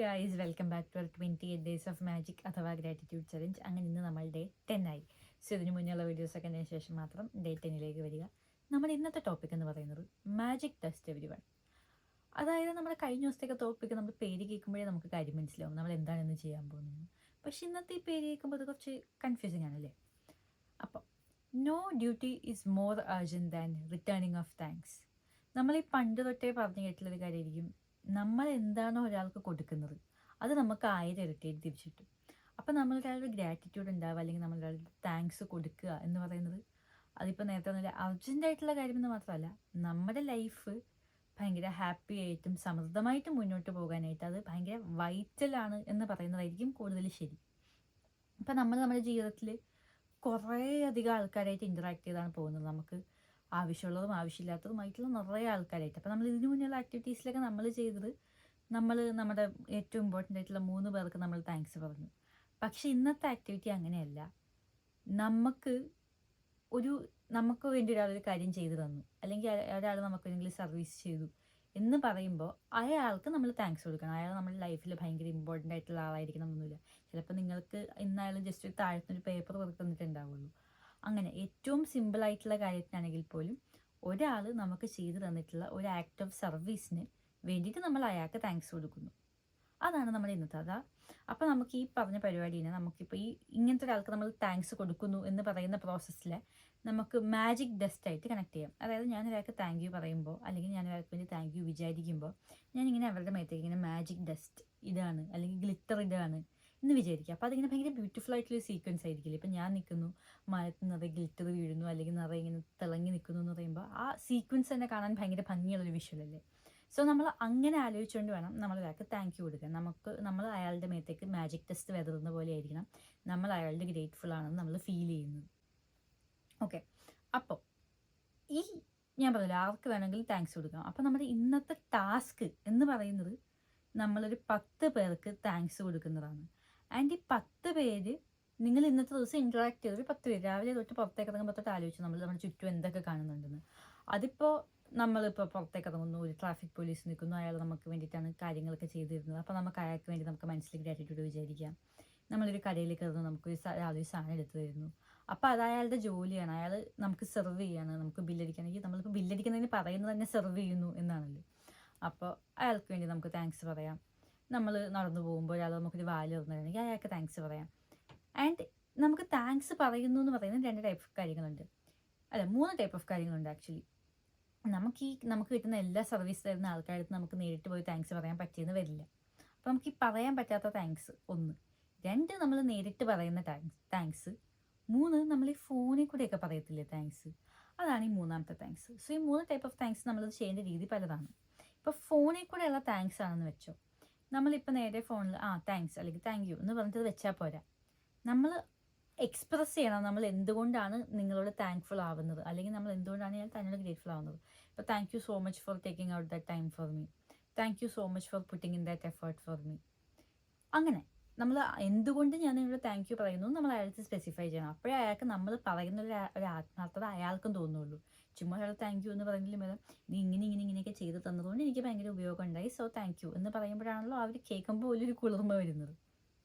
Guys, welcome back to our 28 days of magic അഥവാ gratitude challenge. അങ്ങനെ ഇന്ന് നമ്മൾ ഡേ 10 ആയി. സോ ഇതിന് മുന്നുള്ള വീഡിയോസൊക്കെ അതിന് ശേഷം മാത്രം ഡേ 10ലേക്ക് വരിക. നമ്മുടെ ഇന്നത്തെ ടോപ്പിക് എന്ന് പറയുന്നത് മാജിക് ടെസ്റ്റ് എവരി വൺ. അതായത് നമ്മുടെ കഴിഞ്ഞ ദിവസത്തേക്ക് ടോപ്പിക്ക് നമ്മൾ പേര് കേൾക്കുമ്പോഴേ നമുക്ക് കാര്യം മനസ്സിലാവും നമ്മൾ എന്താണെന്ന് ചെയ്യാൻ പോകുന്നത്. പക്ഷെ ഇന്നത്തെ ഈ പേര് കേൾക്കുമ്പോൾ അത് കുറച്ച് കൺഫ്യൂസിങ് ആണല്ലേ. അപ്പം no duty is more urgent than returning of thanks. നമ്മൾ ഈ പണ്ട് തൊട്ടേ പറഞ്ഞു കേട്ടുള്ളൊരു കാര്യമായിരിക്കും, നമ്മൾ എന്താണോ ഒരാൾക്ക് കൊടുക്കുന്നത് അത് നമുക്ക് 1000 ഇരട്ടിയായിട്ട് തിരിച്ചു കിട്ടും. അപ്പം നമ്മൾ ഒരാളുടെ ഗ്രാറ്റിറ്റ്യൂഡ് ഉണ്ടാവുക, അല്ലെങ്കിൽ നമ്മൾ ഒരാളുടെ താങ്ക്സ് കൊടുക്കുക എന്ന് പറയുന്നത് അതിപ്പോൾ നേരത്തെ പറഞ്ഞ അർജൻറ്റായിട്ടുള്ള കാര്യമെന്ന് മാത്രമല്ല, നമ്മുടെ ലൈഫ് ഭയങ്കര ഹാപ്പി ആയിട്ടും സമൃദ്ധമായിട്ടും മുന്നോട്ട് പോകാനായിട്ട് അത് ഭയങ്കര വൈറ്റലാണ് എന്ന് പറയുന്നതായിരിക്കും കൂടുതൽ ശരി. അപ്പം നമ്മൾ നമ്മുടെ ജീവിതത്തിൽ കുറേ അധികം ആൾക്കാരായിട്ട് ഇൻറ്ററാക്ട് ചെയ്താണ് പോകുന്നത്. നമുക്ക് ആവശ്യമുള്ളതും ആവശ്യമില്ലാത്തതുമായിട്ടുള്ള നിറയെ ആൾക്കാരായിട്ട്. അപ്പോൾ നമ്മൾ ഇതിനു മുന്നുള്ള ആക്ടിവിറ്റീസിലൊക്കെ നമ്മൾ ചെയ്തത്, നമ്മൾ നമ്മുടെ ഏറ്റവും ഇമ്പോർട്ടൻ്റ് ആയിട്ടുള്ള 3 പേർക്ക് നമ്മൾ താങ്ക്സ് പറഞ്ഞു. പക്ഷേ ഇന്നത്തെ ആക്ടിവിറ്റി അങ്ങനെയല്ല. നമുക്ക് വേണ്ടി ഒരാളൊരു കാര്യം ചെയ്തു തന്നു, അല്ലെങ്കിൽ ഒരാൾ നമുക്ക് എന്തെങ്കിലും സർവീസ് ചെയ്തു എന്ന് പറയുമ്പോൾ അയാൾക്ക് നമ്മൾ താങ്ക്സ് കൊടുക്കണം. അയാൾ നമ്മുടെ ലൈഫിൽ ഭയങ്കര ഇമ്പോർട്ടൻ്റ് ആയിട്ടുള്ള ആളായിരിക്കണം എന്നൊന്നുമില്ല. ചിലപ്പോൾ നിങ്ങൾക്ക് ഇന്നായാലും ജസ്റ്റ് ഒരു താഴത്തൊരു പേപ്പർ വർക്ക് തന്നിട്ടുണ്ടാവുള്ളൂ. അങ്ങനെ ഏറ്റവും സിമ്പിളായിട്ടുള്ള കാര്യത്തിനാണെങ്കിൽ പോലും ഒരാൾ നമുക്ക് ചെയ്തു തന്നിട്ടുള്ള ഒരു ആക്ട് ഓഫ് സർവീസിന് വേണ്ടിയിട്ട് നമ്മൾ അയാൾക്ക് താങ്ക്സ് കൊടുക്കുന്നു. അതാണ് നമ്മുടെ ഇന്നത്തെ അതാ. അപ്പോൾ നമുക്ക് ഈ പറഞ്ഞ പരിപാടിനെ നമുക്കിപ്പോൾ ഇങ്ങനത്തെ ഒരാൾക്ക് നമ്മൾ താങ്ക്സ് കൊടുക്കുന്നു എന്ന് പറയുന്ന പ്രോസസ്സിൽ നമുക്ക് മാജിക് ഡസ്റ്റ് ആയിട്ട് കണക്ട് ചെയ്യാം. അതായത് ഞാൻ ഒരാൾക്ക് താങ്ക് യു പറയുമ്പോൾ, അല്ലെങ്കിൽ ഞാൻ ഒരാൾക്ക് വേണ്ടി താങ്ക് യു വിചാരിക്കുമ്പോൾ, ഞാനിങ്ങനെ അവരുടെ മേത്തേക്ക് ഇങ്ങനെ മാജിക് ഡസ്റ്റ് ഇതാണ് അല്ലെങ്കിൽ ഗ്ലിറ്റർ ഇതാണ് എന്ന് വിചാരിക്കുക. അപ്പോൾ അതിങ്ങനെ ഭയങ്കര ബ്യൂട്ടിഫുൾ ആയിട്ടുള്ള സീക്വൻസ് ആയിരിക്കില്ല. ഇപ്പം ഞാൻ നിൽക്കുന്നു, മരത്ത് നിറയെ ഗ്ലിറ്റർ വീഴുന്നു, അല്ലെങ്കിൽ നിറയെ ഇങ്ങനെ തിളങ്ങി നിൽക്കുന്നു എന്ന് പറയുമ്പോൾ ആ സീക്വൻസ് തന്നെ കാണാൻ ഭയങ്കര ഭംഗിയുള്ളൊരു വിഷ്വലല്ലേ. സോ നമ്മൾ അങ്ങനെ ആലോചിച്ചുകൊണ്ട് വേണം നമ്മൾ ഒരാൾക്ക് താങ്ക് യു കൊടുക്കാൻ. നമ്മൾ അയാളുടെ മേത്തേക്ക് മാജിക് ടെസ്റ്റ് വെതറുന്ന പോലെ ആയിരിക്കണം നമ്മൾ അയാളുടെ ഗ്രേറ്റ്ഫുൾ ആണെന്ന് നമ്മൾ ഫീൽ ചെയ്യുന്നത്. ഓക്കെ, അപ്പോൾ ഞാൻ പറഞ്ഞില്ല, ആർക്ക് വേണമെങ്കിലും താങ്ക്സ് കൊടുക്കാം. അപ്പോൾ നമ്മുടെ ഇന്നത്തെ ടാസ്ക് എന്ന് പറയുന്നത് നമ്മളൊരു 10 പേർക്ക് താങ്ക്സ് കൊടുക്കുന്നതാണ്. ആൻഡ് ഈ 10 പേര് നിങ്ങൾ ഇന്നത്തെ ദിവസം ഇൻട്രാക്ട് ചെയ്തൊരു 10 പേര് രാവിലെ തൊട്ട് പുറത്തേക്ക് ഇറങ്ങുമ്പോൾ തൊട്ട് ആലോചിച്ചു നമ്മൾ നമ്മുടെ ചുറ്റും എന്തൊക്കെ കാണുന്നുണ്ടെന്ന്. അതിപ്പോൾ നമ്മളിപ്പോൾ പുറത്തേക്ക് ഇറങ്ങുന്നു, ഒരു ട്രാഫിക് പോലീസ് നിൽക്കുന്നു, അയാൾ നമുക്ക് വേണ്ടിയിട്ടാണ് കാര്യങ്ങളൊക്കെ ചെയ്തു തരുന്നത്. അപ്പോൾ നമുക്ക് അയാൾക്ക് വേണ്ടി നമുക്ക് മനസ്സിൽ ഗ്രാറ്റിറ്റ്യൂഡ് വിചാരിക്കാം. നമ്മളൊരു കടയിൽ കയറുന്നു, നമുക്ക് ഒരു സാധനം എടുത്തു തരുന്നു. അപ്പോൾ അത് അയാളുടെ ജോലിയാണ്, അയാൾ നമുക്ക് സെർവ് ചെയ്യാണ്, നമുക്ക് ബില്ലടിക്കണമെങ്കിൽ നമ്മളിപ്പോൾ ബില്ലടിക്കുന്നതിന് പറയുന്നത് തന്നെ സെർവ് ചെയ്യുന്നു എന്നാണല്ലോ. അപ്പോൾ അയാൾക്ക് വേണ്ടി നമുക്ക് താങ്ക്സ് പറയാം. നമ്മൾ നടന്നു പോകുമ്പോൾ ഒരാൾ നമുക്കൊരു വാല് തന്നിട്ടുണ്ടെങ്കിൽ അയാൾക്ക് താങ്ക്സ് പറയാം. ആൻഡ് നമുക്ക് താങ്ക്സ് പറയുന്നു എന്ന് പറയുന്നത് 2 ടൈപ്പ് ഓഫ് കാര്യങ്ങളുണ്ട്, 3 ടൈപ്പ് ഓഫ് കാര്യങ്ങളുണ്ട് ആക്ച്വലി. നമുക്ക് കിട്ടുന്ന എല്ലാ സർവീസ് തരുന്ന ആൾക്കാരുടെ നമുക്ക് നേരിട്ട് പോയി താങ്ക്സ് പറയാൻ പറ്റിയെന്ന് വരില്ല. അപ്പോൾ നമുക്ക് ഈ പറയാൻ പറ്റാത്ത താങ്ക്സ് 1, 2 നമ്മൾ നേരിട്ട് പറയുന്ന താങ്ക്സ്, 3 നമ്മൾ ഈ ഫോണിൽ കൂടെയൊക്കെ പറയത്തില്ലേ താങ്ക്സ്, അതാണ് ഈ 3ാമത്തെ താങ്ക്സ്. സോ ഈ 3 ടൈപ്പ് ഓഫ് താങ്ക്സ് നമ്മളത് ചെയ്യേണ്ട രീതി പലതാണ്. ഇപ്പോൾ ഫോണിൽ കൂടെയുള്ള താങ്ക്സ് ആണെന്ന് വെച്ചോ, നമ്മളിപ്പോൾ നേരെ ഫോണിൽ താങ്ക്സ് അല്ലെങ്കിൽ താങ്ക് യു എന്ന് പറഞ്ഞിട്ട് വെച്ചാൽ പോരാ. നമ്മൾ എക്സ്പ്രസ് ചെയ്യണം നമ്മൾ എന്തുകൊണ്ടാണ് നിങ്ങളോട് താങ്ക്ഫുൾ ആവുന്നത്, അല്ലെങ്കിൽ നമ്മൾ എന്തുകൊണ്ടാണ് ഞാൻ തന്നോട് ഗ്രേറ്റ്ഫുൾ ആവുന്നത്. ഇപ്പോൾ thank you so much for taking out that time for me, thank you so much for putting in that effort for me. അങ്ങനെ നമ്മൾ എന്തുകൊണ്ട് ഞാൻ നിങ്ങളോട് താങ്ക് യു പറയുന്നു നമ്മൾ അയാൾക്ക് സ്പെസിഫൈ ചെയ്യണം. അപ്പോഴേ അയാൾക്ക് നമ്മൾ പറയുന്ന ഒരു ആത്മാർത്ഥത അയാൾക്കും തോന്നുള്ളൂ. ചുമ്മാ അയാൾ താങ്ക് യു എന്ന് പറയുന്നതിലും വരെ നീ ഇങ്ങനെയൊക്കെ ചെയ്ത് തന്നതുകൊണ്ട് എനിക്ക് ഭയങ്കര ഉപയോഗം ഉണ്ടായി, സോ താങ്ക് യു എന്ന് പറയുമ്പോഴാണല്ലോ അവർ കേൾക്കുമ്പോൾ ഒരു കുളിർമ വരുന്നത്.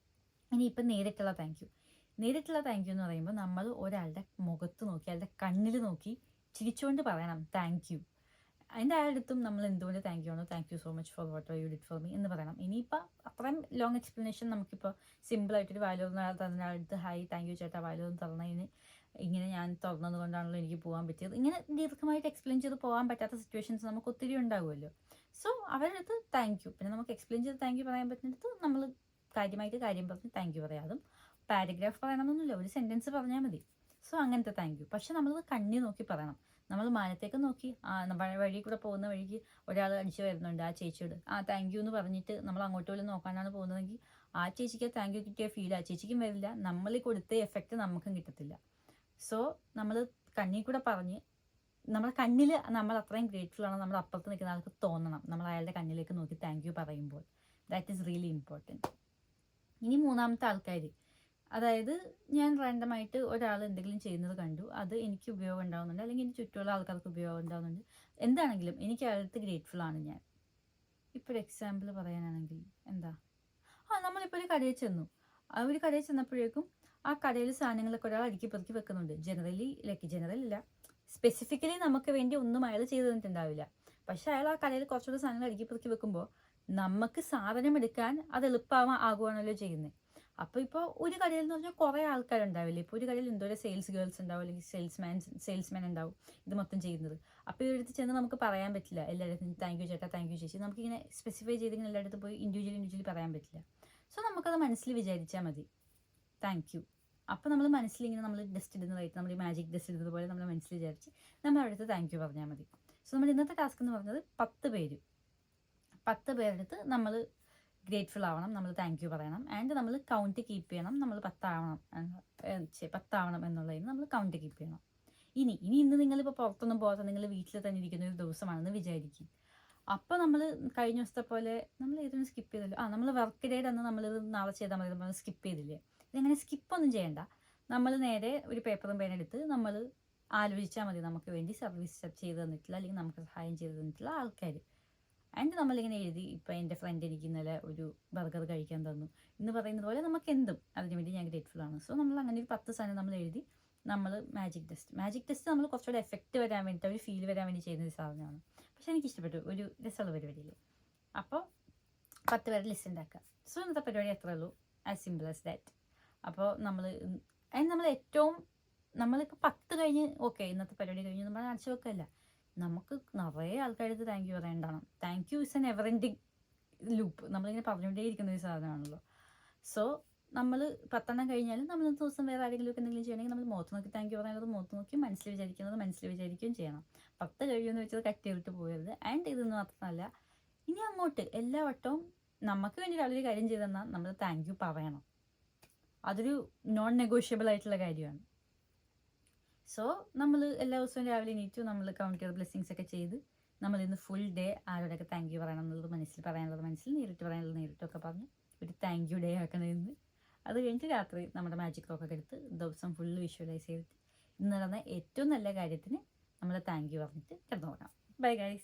ഇനിയിപ്പം നേരിട്ടുള്ള താങ്ക് യു എന്ന് പറയുമ്പോൾ നമ്മൾ ഒരാളുടെ മുഖത്ത് നോക്കി, അയാളുടെ കണ്ണിൽ നോക്കി ചിരിച്ചുകൊണ്ട് പറയണം താങ്ക് യു. അതിൻ്റെ അയാളുടെടുത്തും നമ്മൾ എന്തുകൊണ്ട് താങ്ക് യു ആണോ, thank you so much four what you did for me എന്ന് പറയണം. ഇനിയിപ്പോൾ അത്രയും ലോങ് എക്സ്പ്ലനേഷൻ നമുക്കിപ്പോൾ സിമ്പിളായിട്ടൊരു വായിലൊന്ന് തന്ന ആളടുത്ത് ഹായ് താങ്ക് യു ചേട്ടാ വായിലൊന്ന് തുറന്നതിന് ഇങ്ങനെ ഞാൻ തുറന്നത് കൊണ്ടാണല്ലോ എനിക്ക് പോകാൻ പറ്റിയത്, ഇങ്ങനെ ദീർഘമായിട്ട് എക്സ്പ്ലെയിൻ ചെയ്ത് പോകാൻ പറ്റാത്ത സിറ്റുവേഷൻസ് നമുക്ക് ഒത്തിരി ഉണ്ടാകുമല്ലോ. സോ അവരുടെ അടുത്ത് താങ്ക് യു, പിന്നെ നമുക്ക് എക്സ്പ്ലെയിൻ ചെയ്ത് താങ്ക് യു പറയാൻ പറ്റുന്നിടത്ത് നമ്മൾ കാര്യമായിട്ട് കാര്യം പറഞ്ഞ് താങ്ക് യു പറയാതും. പാരഗ്രാഫ് പറയണമെന്നൊന്നുമില്ല, ഒരു സെൻറ്റൻസ് പറഞ്ഞാൽ മതി. സോ അങ്ങനത്തെ താങ്ക് യു. പക്ഷെ നമ്മളത് കണ്ണി നോക്കി പറയണം. നമ്മൾ മാനത്തേക്ക് നോക്കി വഴി കൂടെ പോകുന്ന വഴിക്ക് ഒരാൾ അടിച്ചു വരുന്നുണ്ട്, ആ ചേച്ചിയോട് താങ്ക് യു എന്ന് പറഞ്ഞിട്ട് നമ്മൾ അങ്ങോട്ട് പോലും നോക്കാനാണ് പോകുന്നതെങ്കിൽ ആ ചേച്ചിക്ക് താങ്ക് യു കിട്ടിയ ഫീൽ ആ ചേച്ചിക്കും വരില്ല, നമ്മൾ കൊടുത്ത എഫക്റ്റ് നമുക്കും കിട്ടത്തില്ല. സോ നമ്മൾ കണ്ണിൽ കൂടെ പറഞ്ഞ് നമ്മുടെ കണ്ണിൽ നമ്മൾ അത്രയും ഗ്രേറ്റ്ഫുൾ ആണ് നമ്മൾ അപ്പുറത്ത് നിൽക്കുന്ന ആൾക്ക് തോന്നണം, നമ്മൾ അയാളുടെ കണ്ണിലേക്ക് നോക്കി താങ്ക് യു പറയുമ്പോൾ. That is really important. ഇനി 3ാമത്തെ ആൾക്കാർ, അതായത് ഞാൻ റാൻഡമായിട്ട് ഒരാൾ എന്തെങ്കിലും ചെയ്യുന്നത് കണ്ടു, അത് എനിക്ക് ഉപയോഗം ഉണ്ടാകുന്നുണ്ട്, അല്ലെങ്കിൽ എനിക്ക് ചുറ്റുമുള്ള ആൾക്കാർക്ക് ഉപയോഗം ഉണ്ടാകുന്നുണ്ട്, എന്താണെങ്കിലും എനിക്ക് അയാൾക്ക് ഗ്രേറ്റ്ഫുൾ ആണ് ഞാൻ. ഇപ്പോൾ ഒരു എക്സാമ്പിൾ പറയാനാണെങ്കിൽ നമ്മളിപ്പോൾ ഒരു കടയിൽ ചെന്നു, ആ ഒരു കടയിൽ ചെന്നപ്പോഴേക്കും ആ കടയിൽ സാധനങ്ങളൊക്കെ ഒരാൾ അടുക്കി പെറുക്കി വെക്കുന്നുണ്ട്. ജനറൽ ഇല്ല, സ്പെസിഫിക്കലി നമുക്ക് വേണ്ടി ഒന്നും അയാൾ ചെയ്തു തന്നിട്ടുണ്ടാവില്ല. പക്ഷെ അയാൾ ആ കടയിൽ കുറച്ചുകൂടെ സാധനങ്ങൾ അടുക്കി പെറുക്കി വെക്കുമ്പോൾ നമുക്ക് സാധനം എടുക്കാൻ അത് ആകുവാണല്ലോ ചെയ്യുന്നത്. അപ്പോൾ ഇപ്പോൾ ഒരു കടയിൽ എന്ന് പറഞ്ഞാൽ കുറേ ആൾക്കാരുണ്ടാവില്ലേ. ഇപ്പോൾ ഒരു കടയിൽ എന്തോരം സെയിൽസ് ഗേൾസ് ഉണ്ടാവും, അല്ലെങ്കിൽ സെയിൽസ്മാൻ ഉണ്ടാവും ഇത് മൊത്തം ചെയ്യുന്നത്. അപ്പോൾ ഇവരടുത്ത് ചെന്ന് നമുക്ക് പറയാൻ പറ്റില്ല എല്ലായിടത്തും താങ്ക് യു ചേട്ടാ, താങ്ക് യു ചേച്ചി. നമുക്കിങ്ങനെ സ്പെസിഫൈ ചെയ്തിങ്ങനെ എല്ലായിടത്തും പോയി ഇൻഡിവിജ്വലി പറയാൻ പറ്റില്ല. സോ നമുക്കത് മനസ്സിൽ വിചാരിച്ചാൽ മതി, താങ്ക് യു. അപ്പോൾ നമ്മൾ മനസ്സിലിങ്ങനെ നമ്മൾ ഡസ്റ്റ് ഇടുന്നതായിട്ട്, നമ്മൾ മാജിക് ഡസ്റ്റ് ഇടുന്നത് പോലെ നമ്മൾ മനസ്സിൽ വിചാരിച്ച് നമ്മൾ അടുത്ത് താങ്ക് യു പറഞ്ഞാൽ മതി. സോ നമ്മുടെ ഇന്നത്തെ ടാസ്ക് എന്ന് പറഞ്ഞത് 10 പേരെടുത്ത് നമ്മൾ ഗ്രേറ്റ്ഫുൾ ആവണം, നമ്മൾ താങ്ക് യു പറയണം. ആൻഡ് നമ്മൾ കൗണ്ട് കീപ്പ് ചെയ്യണം. നമ്മൾ 10 ആവണം എന്നുള്ളതിന് നമ്മൾ കൗണ്ട് കീപ്പ് ചെയ്യണം. ഇന്ന് നിങ്ങളിപ്പോൾ പുറത്തൊന്നും പോകാത്ത, നിങ്ങൾ വീട്ടിൽ തന്നെ ഇരിക്കുന്ന ഒരു ദിവസമാണെന്ന് വിചാരിക്കും. അപ്പോൾ നമ്മൾ കഴിഞ്ഞ ദിവസത്തെ പോലെ നമ്മൾ ഏതൊന്നും സ്കിപ്പ് ചെയ്തല്ലോ, നമ്മൾ വർക്ക് ഡേയുടെ അന്ന് നമ്മളിത് നാളെ ചെയ്താൽ മതി, നമ്മൾ സ്കിപ്പ് ചെയ്തില്ലേ. ഇതങ്ങനെ സ്കിപ്പൊന്നും ചെയ്യണ്ട. നമ്മൾ നേരെ ഒരു പേപ്പറും പേനെടുത്ത് നമ്മൾ ആലോചിച്ചാൽ മതി നമുക്ക് വേണ്ടി സർവീസ് ചെയ്ത് തന്നിട്ടുള്ള, അല്ലെങ്കിൽ നമുക്ക് സഹായം ചെയ്ത് തന്നിട്ടുള്ള ആൾക്കാർ. ആൻഡ് നമ്മളിങ്ങനെ എഴുതി, ഇപ്പോൾ എൻ്റെ ഫ്രണ്ട് എനിക്ക് ഇന്നലെ ഒരു ബർഗർ കഴിക്കാൻ തന്നു എന്ന് പറയുന്നത് പോലെ നമുക്ക് എന്തും അതിന് വേണ്ടി ഞാൻ ഗ്രേറ്റ്ഫുൾ ആണ്. സോ നമ്മൾ അങ്ങനെ ഒരു 10 സാധനം നമ്മൾ എഴുതി, നമ്മൾ മാജിക് ടെസ്റ്റ് നമ്മൾ കുറച്ചുകൂടെ എഫക്റ്റ് വരാൻ വേണ്ടിയിട്ട്, ഒരു ഫീൽ വരാൻ വേണ്ടി ചെയ്യുന്ന ഒരു സാധനമാണ്. പക്ഷെ എനിക്ക് ഇഷ്ടപ്പെട്ടു, ഒരു രസമുള്ള പരിപാടിയിൽ. അപ്പോൾ 10 പേരുടെ ലിസ്റ്റ് ഉണ്ടാക്കുക. സോ ഇന്നത്തെ പരിപാടി അത്രേ ഉള്ളൂ, ആസ് സിമ്പിൾ ആസ് ദാറ്റ്. അപ്പോൾ നമ്മൾ ഏറ്റവും നമ്മളിപ്പോൾ 10 കഴിഞ്ഞ് ഓക്കെ ഇന്നത്തെ പരിപാടി കഴിഞ്ഞ് നമ്മൾ അടച്ചു വെക്കല്ല, നമുക്ക് നിറയെ ആൾക്കാർക്ക് താങ്ക് യു പറയേണ്ടതാണ്. Thank you is an ever ending loop, നമ്മളിങ്ങനെ പറഞ്ഞുകൊണ്ടേ ഇരിക്കുന്ന ഒരു സാധനമാണല്ലോ. സോ നമ്മൾ 10 കഴിഞ്ഞാലും നമ്മൾ ഇന്നത്തെ ദിവസം വേറെ ആരെങ്കിലും ഒക്കെ എന്തെങ്കിലും ചെയ്യണമെങ്കിൽ നമ്മൾ മുഖത്ത് നോക്കി താങ്ക് യു പറയാനുള്ളത് മുഖത്ത് നോക്കി, മനസ്സിൽ വിചാരിക്കുകയും ചെയ്യണം. 10 കഴിയുമെന്ന് വെച്ചത് കട്ട് ചെയ്തിട്ട് പോകരുത്. ആൻഡ് ഇതൊന്നും മാത്രമല്ല, ഇനി അങ്ങോട്ട് എല്ലാ വട്ടവും നമുക്ക് വേണ്ടി ഒരു കാര്യം ചെയ്തെന്നാൽ നമ്മൾ താങ്ക് യു പറയണം. അതൊരു നോൺ നെഗോഷ്യബിൾ ആയിട്ടുള്ള കാര്യമാണ്. സോ നമ്മൾ എല്ലാ ദിവസവും രാവിലെ എണീറ്റു, നമ്മൾ കൗണ്ട് ചെയ്ത് ബ്ലെസ്സിങ്സ് ഒക്കെ ചെയ്ത് നമ്മൾ ഇന്ന് ഫുൾ ഡേ ആരോടൊക്കെ താങ്ക് യു പറയണം എന്നുള്ളത് മനസ്സിൽ, പറയാനുള്ളത് മനസ്സിൽ, നേരിട്ട് പറയാനുള്ളത് നേരിട്ടൊക്കെ പറഞ്ഞ് ഒരു താങ്ക് യു ഡേ ആക്കണമെന്ന്. അത് കഴിഞ്ഞിട്ട് രാത്രി നമ്മുടെ മാജിക് ക്ലോക്കൊക്കെ എടുത്ത് ദിവസം ഫുള്ള് വിഷ്വലൈസ് ചെയ്തിട്ട് ഇന്ന് നടന്ന ഏറ്റവും നല്ല കാര്യത്തിന് നമ്മൾ താങ്ക് യു പറഞ്ഞിട്ട് കിടന്നു പോകാം. Bye guys.